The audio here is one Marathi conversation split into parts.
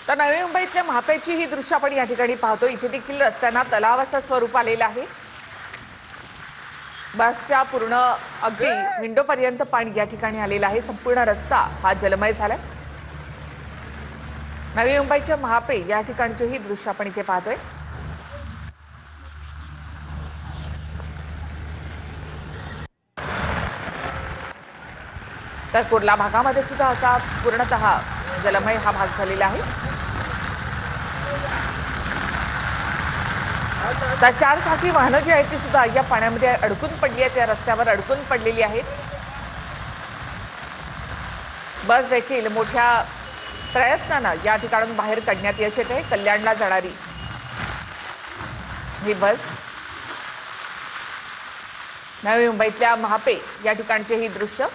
तर नवी मुंबईतल्या महापेची ही दृश्य आपण या ठिकाणी पाहतो। इथे देखील रस्त्यांना तलावाचं स्वरूप आलेलं आहे। बसच्या पूर्ण अगदी विंडोपर्यंत पाणी या ठिकाणी आलेलं आहे। संपूर्ण रस्ता हा जलमय झालाय। नवी मुंबईच्या महापे या ठिकाणचे ही दृश्य आपण इथे पाहतोय। तर कुर्ला भागामध्ये सुद्धा असा पूर्णतः जलमय हा भाग झालेला आहे। तर चार चाकी वाहनं जी आहेत ती सुद्धा या पाण्यामध्ये अडकून पडली आहेत, त्या रस्त्यावर अडकून पडलेली आहेत। बस देखील मोठ्या प्रयत्नानं या ठिकाणून बाहेर काढण्यात यश येत आहे। कल्याणला जाणारी ही बस नवी मुंबईतल्या महापे या ठिकाणचे ही दृश्य।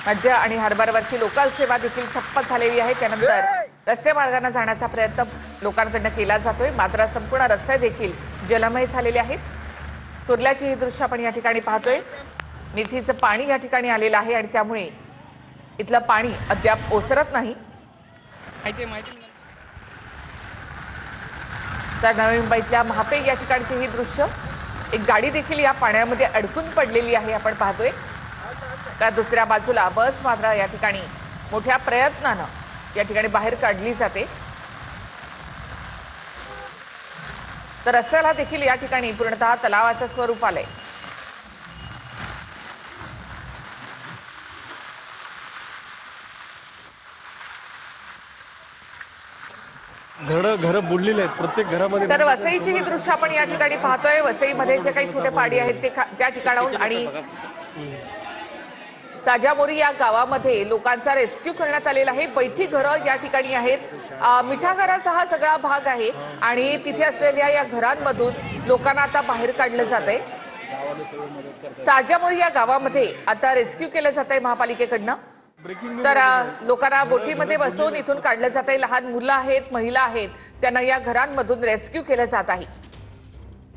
मध्य आणि हार्बरवरची लोकल सेवा देखील ठप्प झालेली आहे। त्यानंतर रस्ते मार्गाने जाण्याचा प्रयत्न लोकांकडून केला जातोय, मात्र संपूर्ण रस्ते देखील जलमय झालेले आहेत। कुर्ल्याची ही दृश्य आपण या ठिकाणी पाहतोय। मिठीचं पाणी या ठिकाणी आलेलं आहे आणि त्यामुळे इथलं पाणी अद्याप ओसरत नाही। तर नवी मुंबईतल्या महापे या ठिकाणची ही दृश्य, एक गाडी देखील या पाण्यामध्ये अडकून पडलेली आहे आपण पाहतोय। तर दुसऱ्या बाजूला बस मात्र या ठिकाणी मोठ्या प्रयत्नानं या ठिकाणी बाहेर काढली जाते। तर रस्त्याला देखील या ठिकाणी पूर्णतः तलावाचं स्वरूप आलंय। घर बुडलेले आहेत प्रत्येक घरामध्ये। तर वसईची ही दृश्य आपण या ठिकाणी पाहतोय। वसईमध्ये जे काही छोटे पाडी आहेत ते त्या ठिकाणाहून आणि साजामोरी या गावामध्ये लोकांचा रेस्क्यू करण्यात आलेला आहे। बैठी घरं या ठिकाणी आहेत। मिठागराचा हा सगळा भाग आहे आणि तिथे असलेल्या या घरांमधून लोकांना आता बाहेर काढलं जातंय। साजामोरी या गावामध्ये आता रेस्क्यू केलं जातंय महापालिकेकडनं। तर लोकांना बोटीमध्ये बसवून इथून काढलं जातंय। लहान मुलं आहेत, महिला आहेत, त्यांना या घरांमधून रेस्क्यू केलं जात आहे।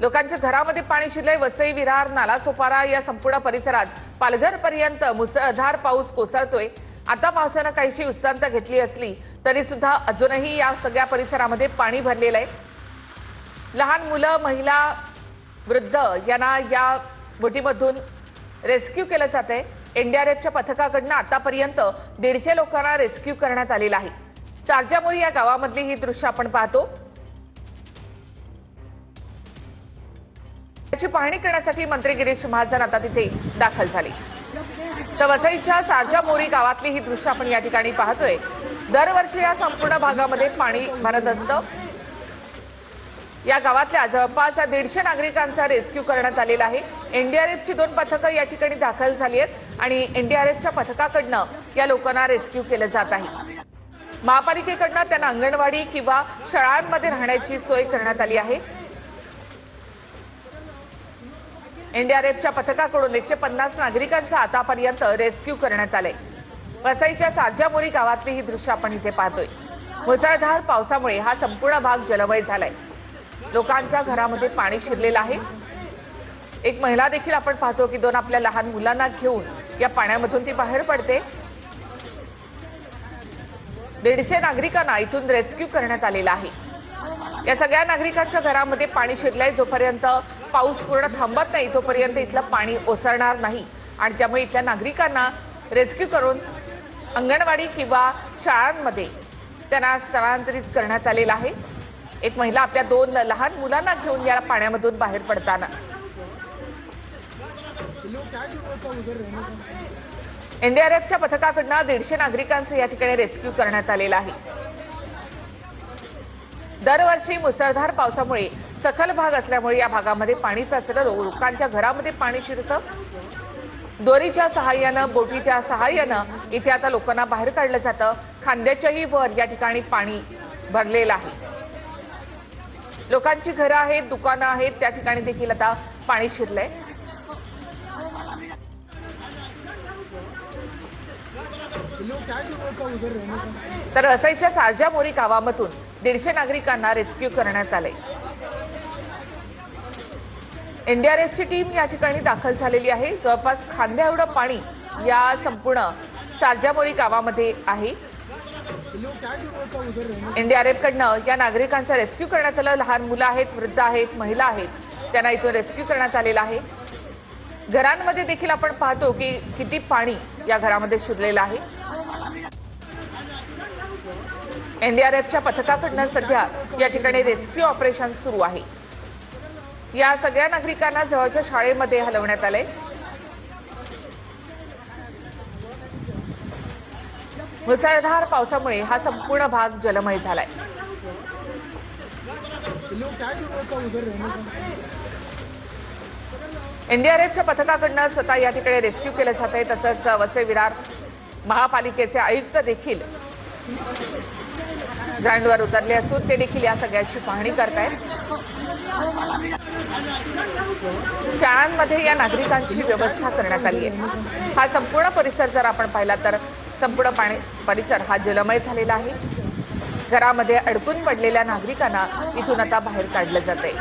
लोकांच्या घरामध्ये पाणी शिरलंय। वसई, विरार, नालासोपारा या संपूर्ण परिसरात पालघरपर्यंत मुसळधार पाऊस कोसळतोय। आता पावसानं काहीशी उसंत घेतली असली तरी सुद्धा अजूनही या सगळ्या परिसरामध्ये पाणी भरलेलं आहे। लहान मुलं, महिला, वृद्ध यांना या बोटीमधून रेस्क्यू केलं जातंय। एनडीआरएफच्या पथकाकडनं आतापर्यंत 150 लोकांना रेस्क्यू करण्यात आलेलं आहे। साजामोरी या गावामधली ही दृश्य आपण पाहतो। याची पाहणी करण्यासाठी मंत्री गिरीश महाजन आता तिथे दाखल झाले। तर वसईच्या साजामोरी गावातली ही दृश्य आपण या ठिकाणी पाहतोय। दरवर्षी या संपूर्ण भागामध्ये पाणी भरत असतं। या गावातल्या जवळपास 150 नागरिकांचा रेस्क्यू करण्यात आलेला आहे। एनडीआरएफची 2 पथकं या ठिकाणी दाखल झाली आहेत आणि एनडीआरएफच्या पथकाकडनं या लोकांना रेस्क्यू केलं जात आहे। महापालिकेकडनं त्यांना अंगणवाडी किंवा शाळांमध्ये राहण्याची सोय करण्यात आली आहे। एनडीआरएफच्या पथकाकडून 150 नागरिकांचा आतापर्यंत रेस्क्यू करण्यात आलंय। वसईच्या साजामोरी गावातली ही दृश्य आपण इथे पाहतोय। मुसळधार पावसामुळे हा संपूर्ण भाग जलमय झालाय। लोकांच्या घरामध्ये पाणी शिरलेलं आहे। एक महिला देखील आपण पाहतो की 2 आपल्या लहान मुलांना घेऊन या पाण्यामधून ती बाहेर पडते। 150 नागरिकांना इथून रेस्क्यू करण्यात आलेला आहे। या सगळ्या नागरिकांच्या घरामध्ये पाणी शिरलंय। जोपर्यंत पाऊस पूर्ण थांबत नाही तोपर्यंत इथलं पाणी ओसरणार नाही आणि त्यामुळे इथल्या नागरिकांना रेस्क्यू करून अंगणवाडी किंवा शाळांमध्ये त्यांना स्थलांतरित करण्यात आलेलं आहे। एक महिला आपल्या 2 लहान मुलांना घेऊन या पाण्यामधून बाहेर पडताना एनडीआरएफच्या पथकाकडनं 150 नागरिकांचं या ठिकाणी रेस्क्यू करण्यात आलेलं आहे। दरवर्षी मुसळधार पावसामुळे सखल भाग असल्यामुळे या भागामध्ये पाणी साचलं। लोकांच्या घरामध्ये पाणी शिरतं। दोरीच्या सहाय्यानं, बोटीच्या सहाय्यानं इथे आता लोकांना बाहेर काढलं जातं। खांद्याच्याही वर या ठिकाणी पाणी भरलेलं आहे। लोकांची घरं आहेत, दुकानं आहेत, त्या ठिकाणी देखील आता पाणी शिरलंय। तर वसईच्या साजामोरी गावामधून 150 नागरिकांना रेस्क्यू करण्यात आले। एनडीआरएफची टीम या ठिकाणी दाखल झालेली आहे। जवळपास खांद्या एवढं पाणी या संपूर्ण साजामोरी गावामध्ये आहे। NDRF कडनं या नागरिकांचा रेस्क्यू करण्यात आलं। लहान मुलं आहेत, वृद्ध आहेत, महिला आहेत, त्यांना इथून रेस्क्यू करण्यात आलेला आहे। घरांमध्ये देखील आपण पाहतो की किती पाणी या घरामध्ये शिरलेलं आहे। NDRFच्या पथकाकडनं सध्या या ठिकाणी रेस्क्यू ऑपरेशन सुरू आहे। या सगळ्या नागरिकांना जवळच्या शाळेमध्ये हलवण्यात आलंय। मुसळधार पावसामुळे हा संपूर्ण भाग जलमय झालाय। NDRFच्या पथकाकडनं स्वतः या ठिकाणी रेस्क्यू केलं जात आहे। तसंच वसई विरार महापालिकेचे आयुक्त देखील ग्राउंडवर उतरले असून ते देखील या सगळ्याची पाहणी करतायत। शाळांमध्ये या नागरिकांची व्यवस्था करण्यात आली आहे। हा संपूर्ण परिसर जर आपण पाहिला तर संपूर्ण परिसर हा जलमय झालेला आहे। घरामध्ये अडकून पडलेल्या नागरिकांना इथून आता बाहेर काढलं जातंय।